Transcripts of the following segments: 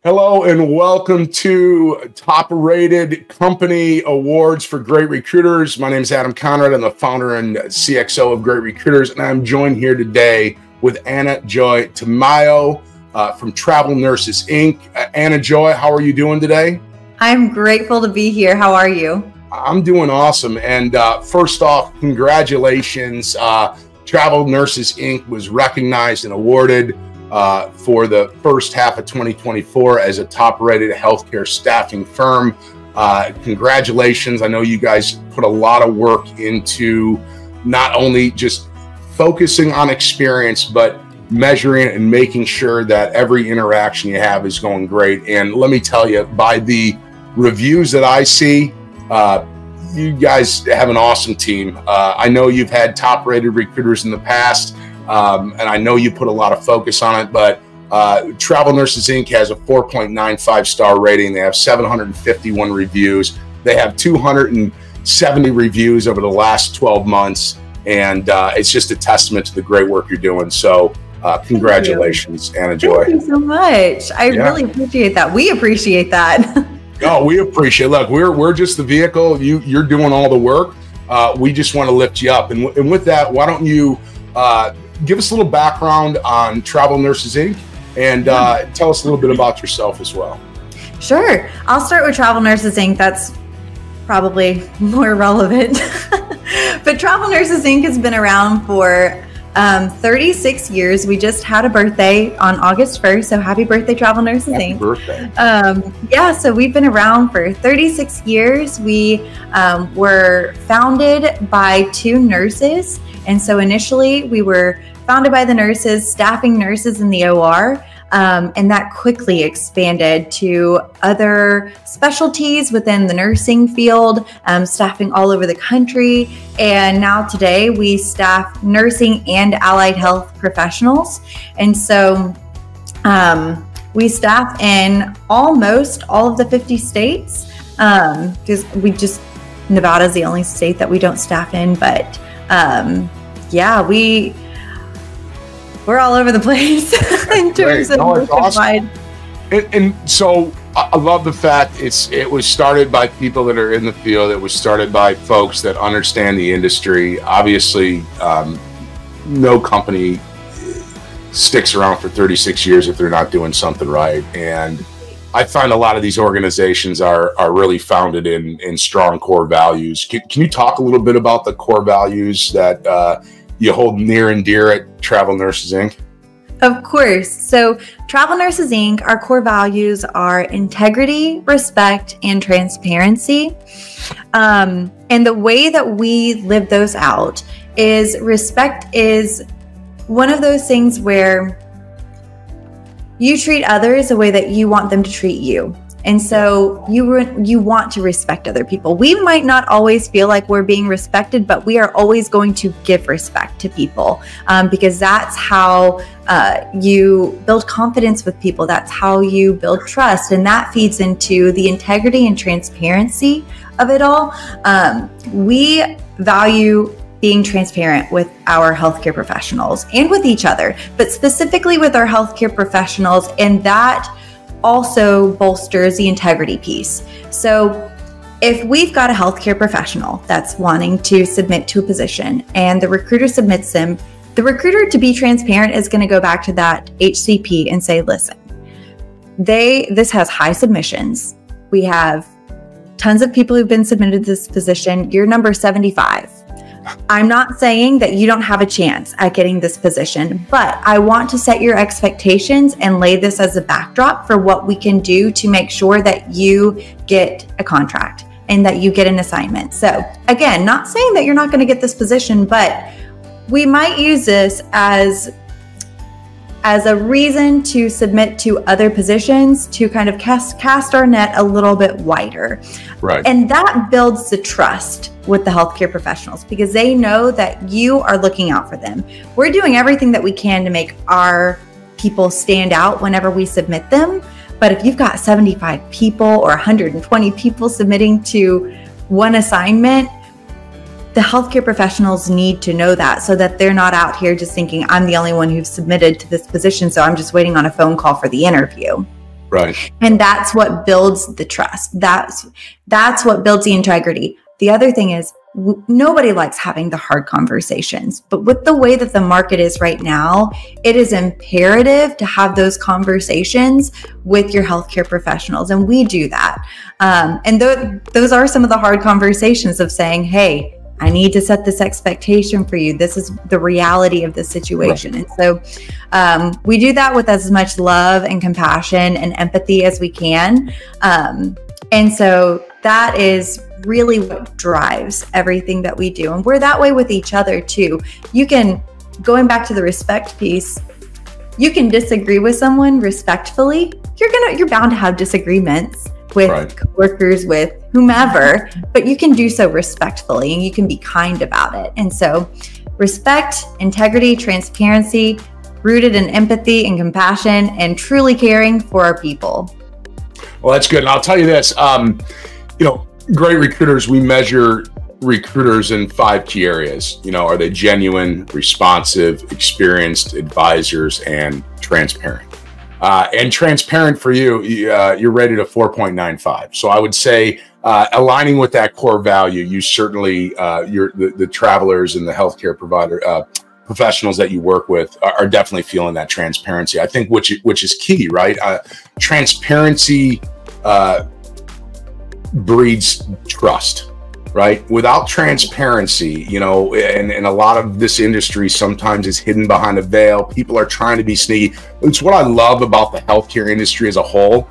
Hello and welcome to Top Rated Company Awards for Great Recruiters. My name is Adam Conrad. I'm the founder and CXO of Great Recruiters, and I'm joined here today with Anna Joy Tamayo from Travel Nurses Inc. Anna Joy, how are you doing today? I'm grateful to be here. How are you? I'm doing awesome. And first off, congratulations. Travel Nurses Inc. was recognized and awarded for the first half of 2024 as a top-rated healthcare staffing firm. Congratulations. I know you guys put a lot of work into not only just focusing on experience, but measuring and making sure that every interaction you have is going great. And let me tell you, by the reviews that I see, you guys have an awesome team. I know you've had top-rated recruiters in the past, and I know you put a lot of focus on it, but Travel Nurses Inc. has a 4.95 star rating. They have 751 reviews. They have 270 reviews over the last 12 months, and it's just a testament to the great work you're doing. So congratulations, Anna Joy. Thank you so much. I really appreciate that. We appreciate that. No, we appreciate it. Look, we're just the vehicle. You're doing all the work. We just want to lift you up. And with that, why don't you give us a little background on Travel Nurses Inc. and tell us a little bit about yourself as well. Sure. I'll start with Travel Nurses Inc. That's probably more relevant. But Travel Nurses Inc. has been around for 36 years. We just had a birthday on August 1st. So happy birthday, Travel Nurses Inc. Happy birthday. So we've been around for 36 years. We were founded by two nurses. And so initially we were founded by the nurses, staffing nurses in the OR, and that quickly expanded to other specialties within the nursing field, staffing all over the country. And now today we staff nursing and allied health professionals. And so we staff in almost all of the 50 states, because Nevada is the only state that we don't staff in, but we're all over the place in terms of awesome. And so I love the fact it was started by people that are in the field. It was started by folks that understand the industry. Obviously, no company sticks around for 36 years if they're not doing something right. And I find a lot of these organizations are really founded in strong core values. Can you talk a little bit about the core values that you hold near and dear at Travel Nurses Inc.? Of course. So Travel Nurses Inc., our core values are integrity, respect, and transparency. And the way that we live those out is respect is one of those things where you treat others the way that you want them to treat you. And so you want to respect other people. We might not always feel like we're being respected, but we are always going to give respect to people, because that's how you build confidence with people. That's how you build trust. And that feeds into the integrity and transparency of it all. We value being transparent with our healthcare professionals and with each other, but specifically with our healthcare professionals. And that also bolsters the integrity piece. So if we've got a healthcare professional that's wanting to submit to a position and the recruiter submits them, the recruiter, to be transparent, is going to go back to that HCP and say, listen, this has high submissions. We have tons of people who've been submitted to this position. You're number 75. I'm not saying that you don't have a chance at getting this position, but I want to set your expectations and lay this as a backdrop for what we can do to make sure that you get a contract and that you get an assignment. So again, not saying that you're not going to get this position, but we might use this as a reason to submit to other positions to kind of cast our net a little bit wider. Right. And that builds the trust with the healthcare professionals because they know that you are looking out for them. We're doing everything that we can to make our people stand out whenever we submit them. But if you've got 75 people or 120 people submitting to one assignment, the healthcare professionals need to know that so that they're not out here just thinking, I'm the only one who's submitted to this position, so I'm just waiting on a phone call for the interview. Right. And that's what builds the trust. That's what builds the integrity. The other thing is, nobody likes having the hard conversations, but with the way that the market is right now, it is imperative to have those conversations with your healthcare professionals. And we do that. And those are some of the hard conversations of saying, hey, I need to set this expectation for you. This is the reality of the situation. Right. And so we do that with as much love and compassion and empathy as we can. And so that is really what drives everything that we do. And we're that way with each other too. You can, going back to the respect piece, you can disagree with someone respectfully. You're bound to have disagreements with coworkers, with whomever, but you can do so respectfully and you can be kind about it. And so respect, integrity, transparency, rooted in empathy and compassion and truly caring for our people. Well, that's good. And I'll tell you this, great recruiters, we measure recruiters in 5 key areas. Are they genuine, responsive, experienced advisors, and transparent? And transparent for you, you're rated a 4.95. So I would say aligning with that core value, you certainly, the travelers and the healthcare provider professionals that you work with are definitely feeling that transparency. I think which is key, right? Transparency breeds trust, right? Without transparency, and a lot of this industry sometimes is hidden behind a veil. People are trying to be sneaky. It's what I love about the healthcare industry as a whole.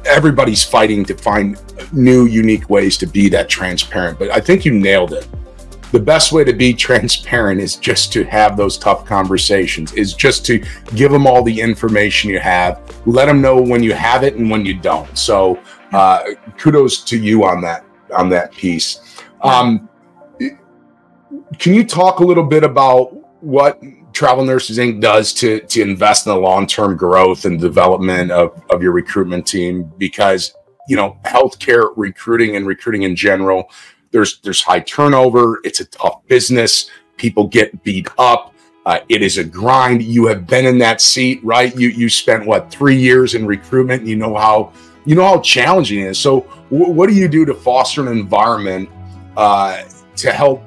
Everybody's fighting to find new, unique ways to be that transparent, but I think you nailed it. The best way to be transparent is just to have those tough conversations, is just to give them all the information you have, let them know when you have it and when you don't. So kudos to you on that piece. Can you talk a little bit about what Travel Nurses Inc. does to invest in the long-term growth and development of your recruitment team? Because, healthcare recruiting and recruiting in general, there's high turnover. It's a tough business. People get beat up. It is a grind. You have been in that seat, right? You spent 3 years in recruitment. You know how challenging it is. So what do you do to foster an environment to help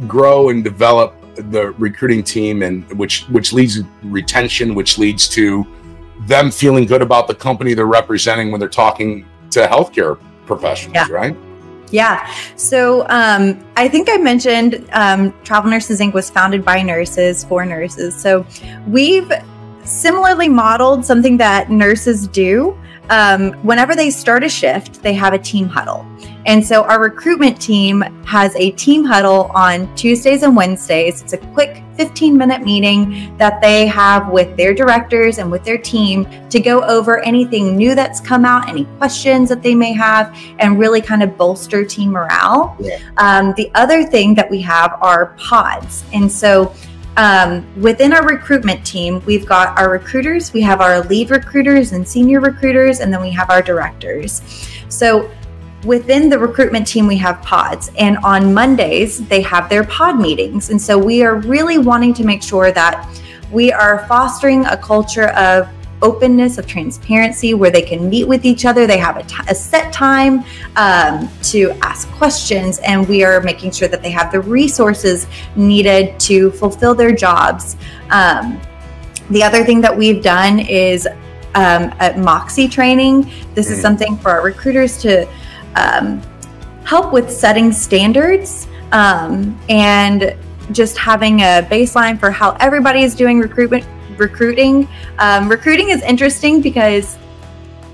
grow and develop the recruiting team, and which leads to retention, which leads to them feeling good about the company they're representing when they're talking to healthcare professionals, right? Yeah. So I think I mentioned Travel Nurses Inc. was founded by nurses for nurses. So we've similarly modeled something that nurses do. Whenever they start a shift, they have a team huddle. And so our recruitment team has a team huddle on Tuesdays and Wednesdays. It's a quick 15-minute meeting that they have with their directors and with their team to go over anything new that's come out, any questions that they may have, and really kind of bolster team morale. Yeah. The other thing that we have are pods. And so within our recruitment team, we've got our recruiters, we have our lead recruiters and senior recruiters, and then we have our directors. So within the recruitment team, we have pods, and on Mondays, they have their pod meetings. And so we are really wanting to make sure that we are fostering a culture of openness, of transparency, where they can meet with each other. They have a set time to ask questions, and we are making sure that they have the resources needed to fulfill their jobs. The other thing that we've done is at Moxie training. This is something for our recruiters to help with setting standards and just having a baseline for how everybody is doing recruiting. Recruiting is interesting because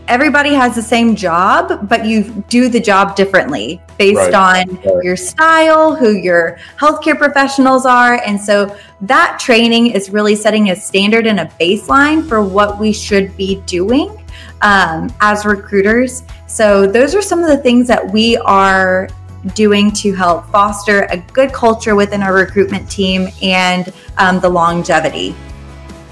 everybody has the same job, but you do the job differently based on your style, who your healthcare professionals are. And so that training is really setting a standard and a baseline for what we should be doing as recruiters. So those are some of the things that we are doing to help foster a good culture within our recruitment team and the longevity.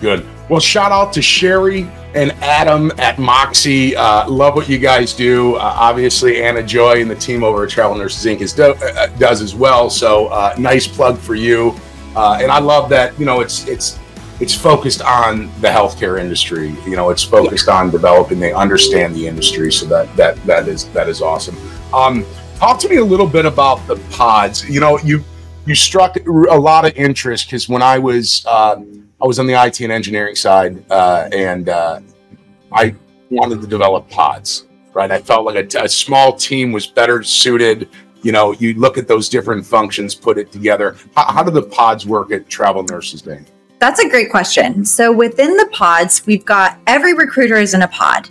Good. Well, shout out to Sherry and Adam at Moxie. Love what you guys do. Obviously, Anna Joy and the team over at Travel Nurses Inc. does as well. So nice plug for you. And I love that, it's it's focused on the healthcare industry. You know, it's focused on developing. They understand the industry, so that is awesome. Talk to me a little bit about the pods. You know, you struck a lot of interest because when I was on the IT and engineering side, and I wanted to develop pods. Right, I felt like a small team was better suited. You know, you look at those different functions, put it together. How do the pods work at Travel Nurses Inc? That's a great question. So within the pods, we've got every recruiter is in a pod.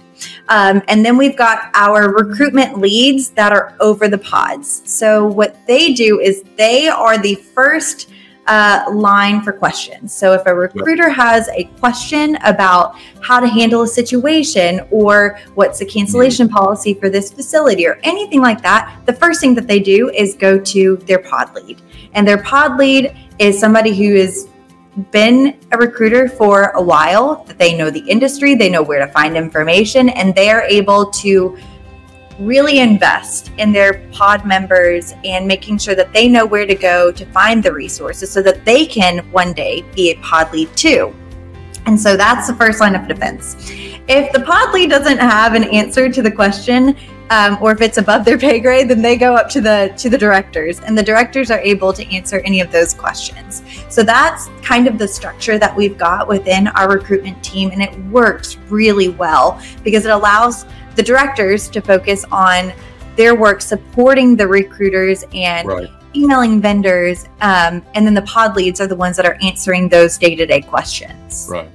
And then we've got our recruitment leads that are over the pods. So what they do is they are the first line for questions. So if a recruiter has a question about how to handle a situation or what's the cancellation policy for this facility or anything like that, the first thing that they do is go to their pod lead. And their pod lead is somebody who has been a recruiter for a while, that they know the industry, they know where to find information, and they are able to really invest in their pod members and making sure that they know where to go to find the resources so that they can one day be a pod lead too. And so that's the first line of defense. If the pod lead doesn't have an answer to the question, or if it's above their pay grade, then they go up to the directors, and the directors are able to answer any of those questions. So that's kind of the structure that we've got within our recruitment team, and it works really well because it allows the directors to focus on their work supporting the recruiters and emailing vendors, and then the pod leads are the ones that are answering those day-to-day questions. Right.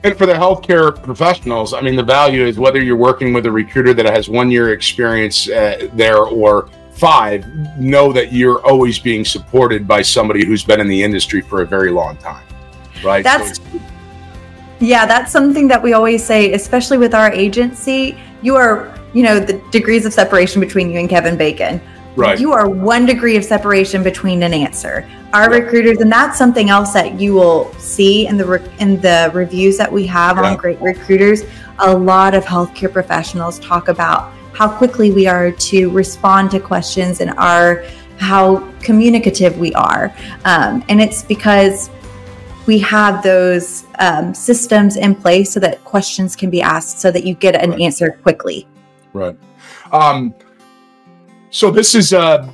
And for the healthcare professionals, I mean, the value is whether you're working with a recruiter that has 1 year experience there or 5, know that you're always being supported by somebody who's been in the industry for a very long time, right? Yeah, that's something that we always say, especially with our agency. You are, you know, the degrees of separation between you and Kevin Bacon. Right. You are 1 degree of separation between an answer. Our recruiters, and that's something else that you will see in the reviews that we have on Great Recruiters. A lot of healthcare professionals talk about how quickly we are to respond to questions and how communicative we are. And it's because we have those systems in place so that questions can be asked so that you get an answer quickly. Right. So this is a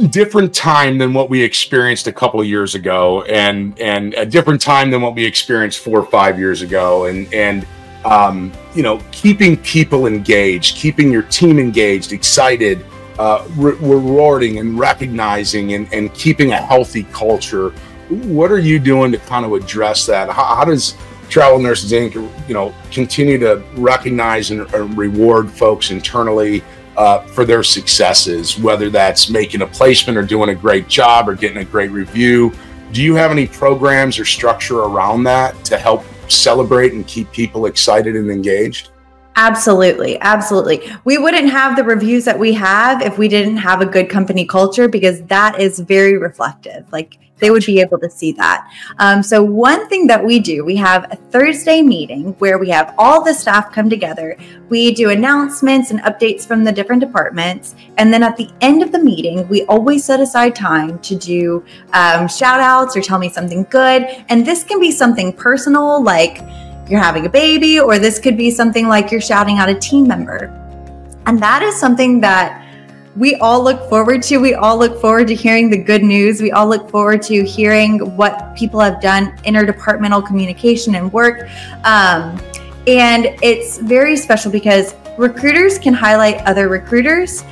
different time than what we experienced a couple of years ago, and a different time than what we experienced 4 or 5 years ago. And you know, keeping people engaged, keeping your team engaged, excited, rewarding and recognizing and keeping a healthy culture. What are you doing to kind of address that? How does Travel Nurses Inc., you know, continue to recognize and reward folks internally for their successes, whether that's making a placement or doing a great job or getting a great review? Do you have any programs or structure around that to help celebrate and keep people excited and engaged? Absolutely. Absolutely. We wouldn't have the reviews that we have if we didn't have a good company culture, because that is very reflective. Like, they would be able to see that. So one thing that we do, we have a Thursday meeting where we have all the staff come together. We do announcements and updates from the different departments. And then at the end of the meeting, we always set aside time to do shout outs or tell me something good. And this can be something personal, like you're having a baby, or this could be something like you're shouting out a team member. And that is something that we all look forward to. We all look forward to hearing the good news. We all look forward to hearing what people have done, interdepartmental communication and work. And it's very special because recruiters can highlight other recruiters.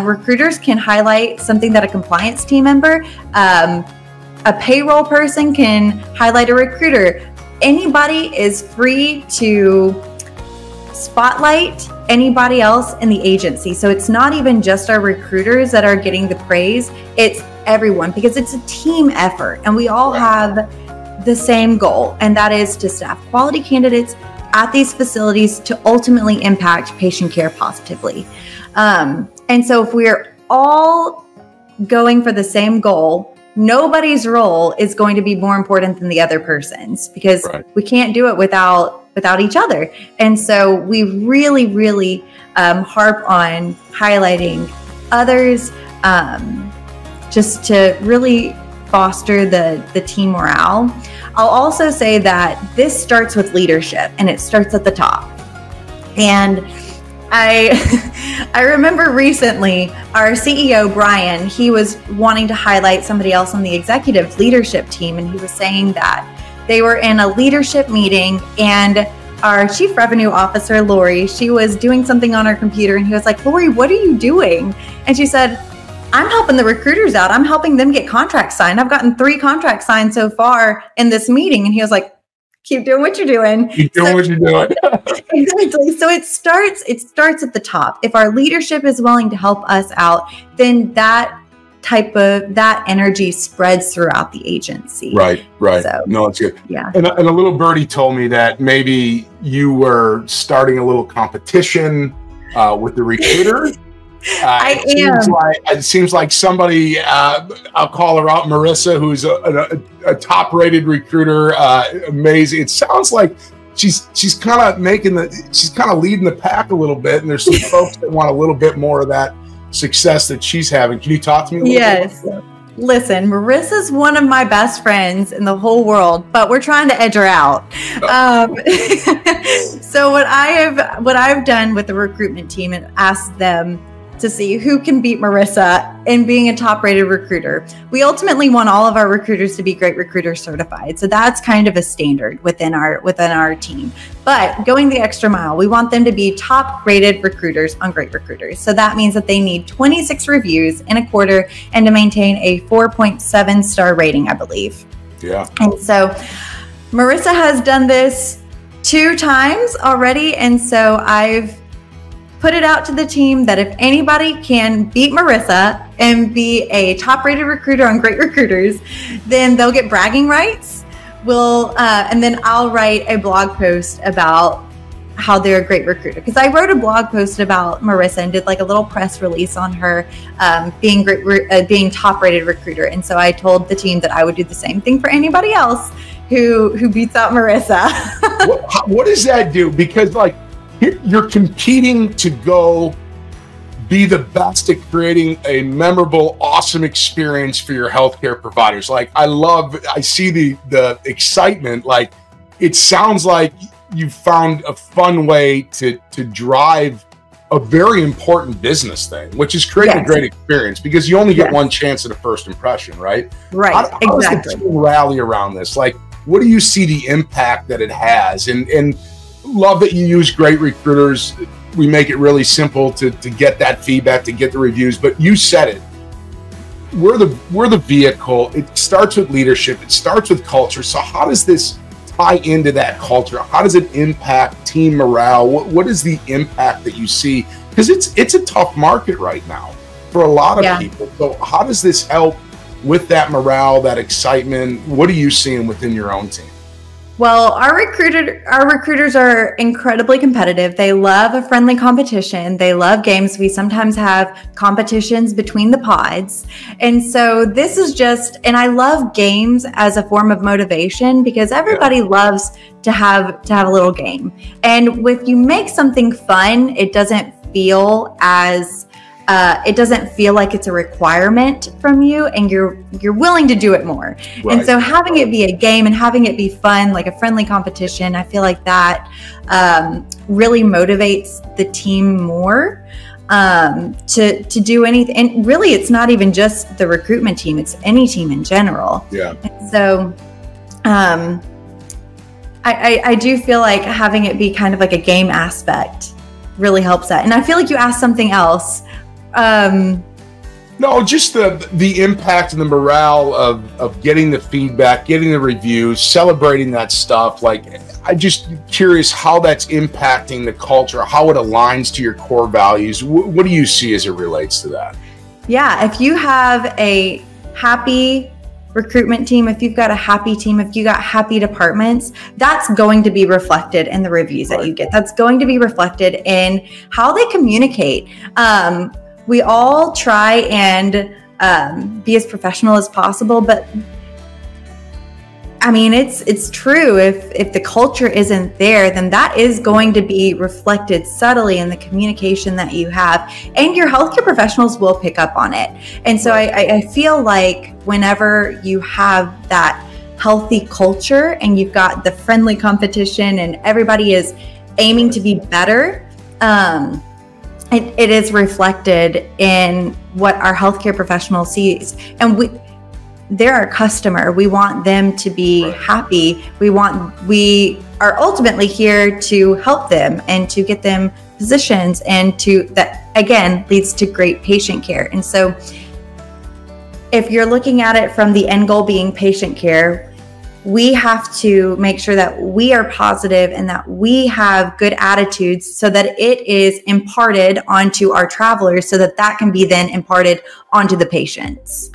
Recruiters can highlight something that a compliance team member, a payroll person can highlight a recruiter. Anybody is free to spotlight anybody else in the agency. So it's not even just our recruiters that are getting the praise, it's everyone, because it's a team effort and we all have the same goal, and that is to staff quality candidates at these facilities to ultimately impact patient care positively. And so if we're all going for the same goal, nobody's role is going to be more important than the other person's, because we can't do it without each other. And so we really, really harp on highlighting others, just to really foster the team morale. I'll also say that this starts with leadership, and it starts at the top. And I remember recently our CEO, Brian, he was wanting to highlight somebody else on the executive leadership team. And he was saying that they were in a leadership meeting, and our chief revenue officer, Lori, she was doing something on her computer, and he was like, Lori, what are you doing? And she said, I'm helping the recruiters out. I'm helping them get contracts signed. I've gotten 3 contracts signed so far in this meeting. And he was like, keep doing what you're doing. Keep doing what you're doing. Exactly. So it starts at the top. If our leadership is willing to help us out, then that energy spreads throughout the agency. Right. So, no, it's good. Yeah. And a little birdie told me that maybe you were starting a little competition with the recruiter. It seems like somebody, I'll call her out, Marissa, who's a top-rated recruiter. Amazing. It sounds like she's kind of leading the pack a little bit, and there's some folks that want a little bit more of that success that she's having. Can you talk to me a little bit about that? Listen, Marissa's one of my best friends in the whole world, but we're trying to edge her out. So what I've done with the recruitment team and asked them to see who can beat Marissa in being a top-rated recruiter. We ultimately want all of our recruiters to be Great Recruiter certified. So that's kind of a standard within our team. But going the extra mile, we want them to be top-rated recruiters on Great Recruiters. So that means that they need 26 reviews in a quarter and to maintain a 4.7 star rating, I believe. Yeah. And so Marissa has done this 2 times already. And so I've put it out to the team that if anybody can beat Marissa and be a top-rated recruiter on Great Recruiters, then they'll get bragging rights. And then I'll write a blog post about how they're a great recruiter. Because I wrote a blog post about Marissa and did like a little press release on her being top-rated recruiter. And so I told the team that I would do the same thing for anybody else who beats out Marissa. What does that do? Because like, you're competing to go be the best at creating a memorable, awesome experience for your healthcare providers. Like, I see the excitement. Like, it sounds like you found a fun way to drive a very important business thing, which is creating a great experience, because you only get one chance at a first impression, right? Right. How does the team rally around this? Like, what do you see the impact that it has? And love that you use Great Recruiters. We make it really simple to get that feedback, to get the reviews. But you said it. We're the vehicle. It starts with leadership. It starts with culture. So how does this tie into that culture? How does it impact team morale? What is the impact that you see? Because it's a tough market right now for a lot of people. So how does this help with that morale, that excitement? What are you seeing within your own team? Well, our recruiters are incredibly competitive. They love a friendly competition. They love games. We sometimes have competitions between the pods. And so this is and I love games as a form of motivation, because everybody loves to have a little game. And if you make something fun, it doesn't feel like it's a requirement from you, and you're willing to do it more. Right. And so having it be a game and having it be fun, like a friendly competition, I feel like that really motivates the team more to do anything. And really, it's not even just the recruitment team; it's any team in general. Yeah. And so I do feel like having it be kind of like a game aspect really helps that. And I feel like you asked something else. No, just the impact and the morale of getting the feedback, getting the reviews, celebrating that stuff. Like, I'm just curious how that's impacting the culture, how it aligns to your core values. What do you see as it relates to that? Yeah, if you have a happy recruitment team, if you've got a happy team, if you got happy departments, that's going to be reflected in the reviews that you get. That's going to be reflected in how they communicate. We all try and be as professional as possible, but I mean, it's true. If the culture isn't there, then that is going to be reflected subtly in the communication that you have, and your healthcare professionals will pick up on it. And so I feel like whenever you have that healthy culture and you've got the friendly competition and everybody is aiming to be better, it is reflected in what our healthcare professional sees. And they're our customer. We want them to be happy. We are ultimately here to help them and to get them positions, and that again leads to great patient care. And so if you're looking at it from the end goal being patient care, we have to make sure that we are positive and that we have good attitudes so that it is imparted onto our travelers so that that can be then imparted onto the patients.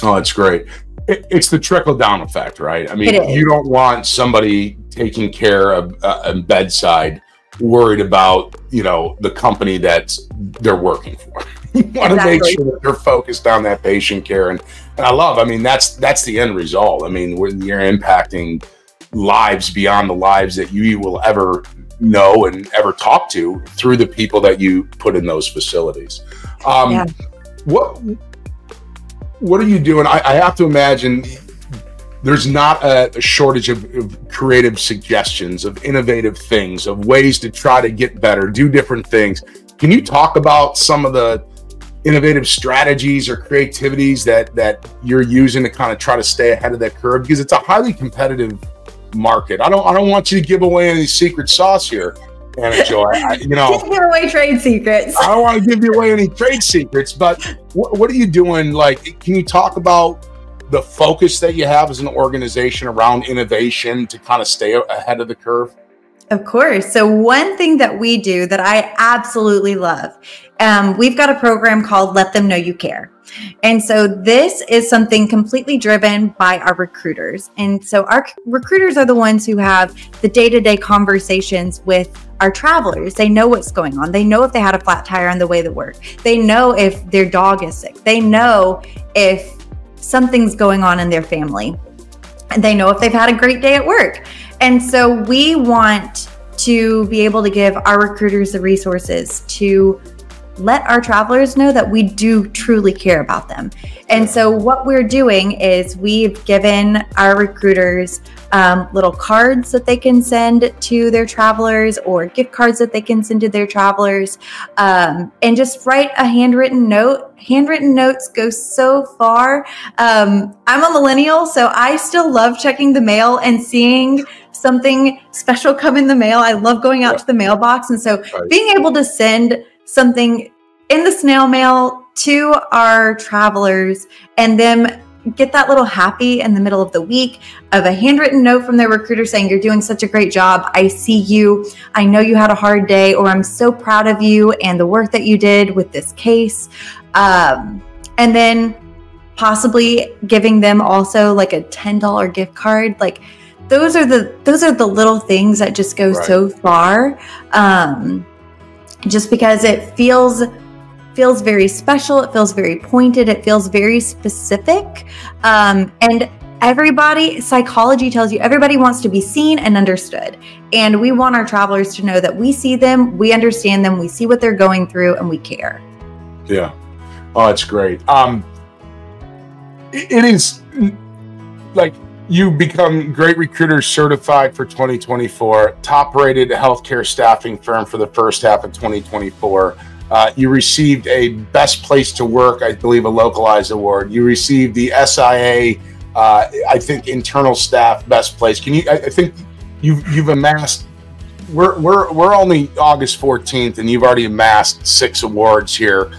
Oh, that's great. It's the trickle-down effect, right? I mean, you don't want somebody taking care of a bedside worried about, the company that they're working for. You want to make sure that they're focused on that patient care. And I mean, that's the end result. I mean, when you're impacting lives beyond the lives that you will ever know and ever talk to through the people that you put in those facilities. What are you doing? I have to imagine there's not a shortage of creative suggestions, of innovative things, of ways to try to get better, do different things. Can you talk about some of the innovative strategies or creativities that you're using to kind of try to stay ahead of that curve? Because it's a highly competitive market. I don't want you to give away any secret sauce here, Anna Joy. Don't give away trade secrets. I don't want to give you away any trade secrets, but what are you doing? Like, can you talk about the focus that you have as an organization around innovation to kind of stay ahead of the curve? Of course. So one thing that we do that I absolutely love, we've got a program called Let Them Know You Care. And so this is something completely driven by our recruiters. And so our recruiters are the ones who have the day-to-day conversations with our travelers. They know what's going on. They know if they had a flat tire on the way to work. They know if their dog is sick. They know if something's going on in their family. And they know if they've had a great day at work. And so we want to be able to give our recruiters the resources to let our travelers know that we do truly care about them. And so what we're doing is we've given our recruiters little cards that they can send to their travelers, or gift cards that they can send to their travelers, and just write a handwritten note. Handwritten notes go so far. I'm a millennial, so I still love checking the mail and seeing something special come in the mail. I love going out to the mailbox. And so being able to send something in the snail mail to our travelers and them get that little happy in the middle of the week of a handwritten note from their recruiter saying, "You're doing such a great job. I see you. I know you had a hard day," or "I'm so proud of you and the work that you did with this case." And then possibly giving them also like a $10 gift card. Like those are the little things that just go so far. Just because it feels very special. It feels very pointed. It feels very specific. And psychology tells you everybody wants to be seen and understood. And we want our travelers to know that we see them, we understand them, we see what they're going through, and we care. Yeah. Oh, it's great. It is like you become Great Recruiter certified for 2024, top rated healthcare staffing firm for the first half of 2024. You received a Best Place to Work, I believe, a localized award. You received the SIA, I think, internal staff best place. I think you've amassed. We're only August 14th, and you've already amassed 6 awards here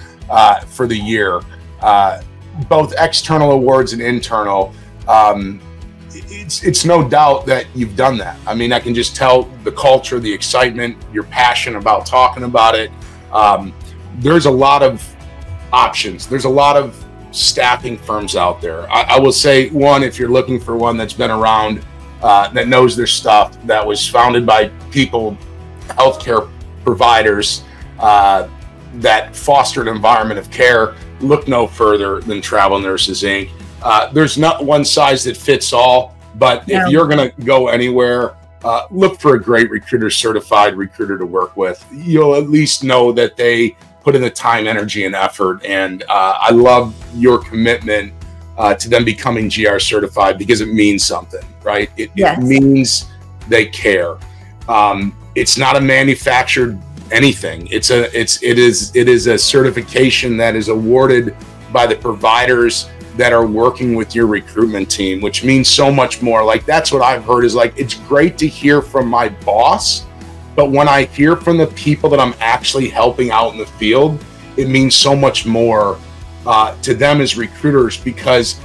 for the year, both external awards and internal. It's no doubt that you've done that. I mean, I can just tell the culture, the excitement, your passion about talking about it. There's a lot of options. There's a lot of staffing firms out there. I will say one, if you're looking for one that's been around, that knows their stuff, that was founded by people, healthcare providers, that foster an environment of care, look no further than Travel Nurses Inc. There's not one size that fits all, but if you're going to go anywhere, look for a Great Recruiter certified recruiter to work with. You'll at least know that they put in the time, energy, and effort. And I love your commitment to them becoming GR certified, because it means something, right? It Yes. means they care. It's not a manufactured anything. It is a certification that is awarded by the providers that are working with your recruitment team, which means so much more. Like, that's what I've heard, is like, it's great to hear from my boss, but when I hear from the people that I'm actually helping out in the field, it means so much more to them as recruiters, because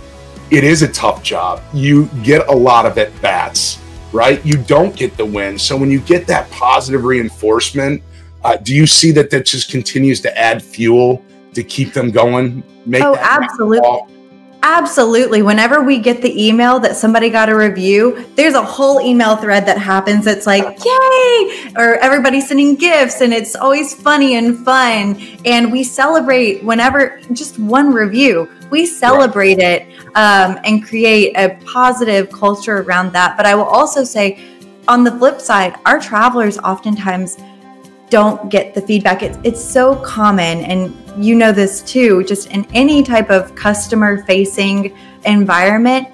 it is a tough job. You get a lot of at-bats, right? You don't get the win. So when you get that positive reinforcement, do you see that just continues to add fuel to keep them going? Oh, absolutely. Absolutely. Whenever we get the email that somebody got a review, there's a whole email thread that happens. It's like, yay, or everybody's sending gifts, and it's always funny and fun. And we celebrate whenever just one review, we celebrate it and create a positive culture around that. But I will also say, on the flip side, our travelers oftentimes don't get the feedback. It's so common, and you know this too, just in any type of customer facing environment,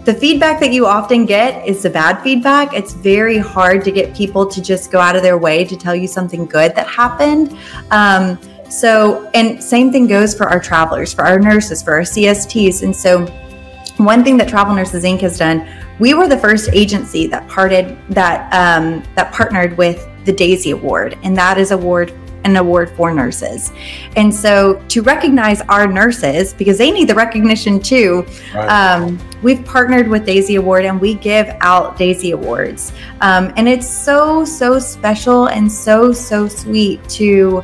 the feedback that you often get is the bad feedback. It's very hard to get people to just go out of their way to tell you something good that happened. And same thing goes for our travelers, for our nurses, for our CSTs. And so one thing that Travel Nurses Inc. has done, we were the first agency that partnered with the Daisy Award, and that is an award for nurses. And so to recognize our nurses, because they need the recognition too, right. We've partnered with Daisy Award, and we give out Daisy Awards. And it's so, so special and so, so sweet to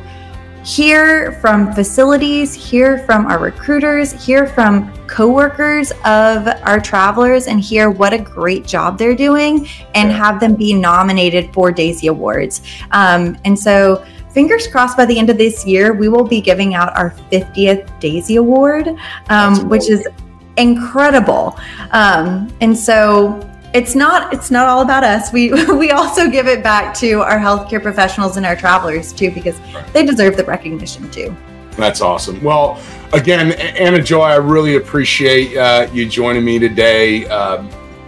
hear from facilities, hear from our recruiters, hear from coworkers of our travelers, and hear what a great job they're doing, and have them be nominated for Daisy Awards. And so fingers crossed, by the end of this year, we will be giving out our 50th Daisy Award, which is incredible. And so it's not all about us. We also give it back to our healthcare professionals and our travelers too, because they deserve the recognition too. That's awesome. Well, again, Anna Joy, I really appreciate you joining me today.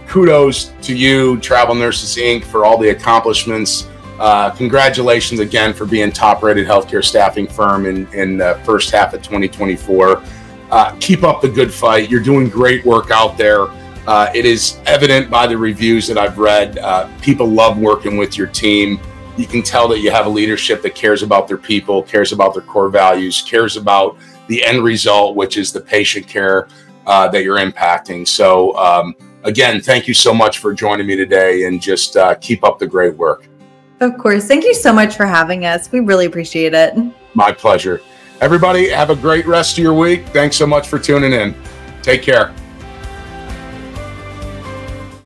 Kudos to you, Travel Nurses Inc., for all the accomplishments. Congratulations again for being top-rated healthcare staffing firm in the first half of 2024. Keep up the good fight. You're doing great work out there. It is evident by the reviews that I've read. People love working with your team. You can tell that you have a leadership that cares about their people, cares about their core values, cares about the end result, which is the patient care that you're impacting. So again, thank you so much for joining me today, and just keep up the great work. Of course. Thank you so much for having us. We really appreciate it. My pleasure. Everybody, have a great rest of your week. Thanks so much for tuning in. Take care.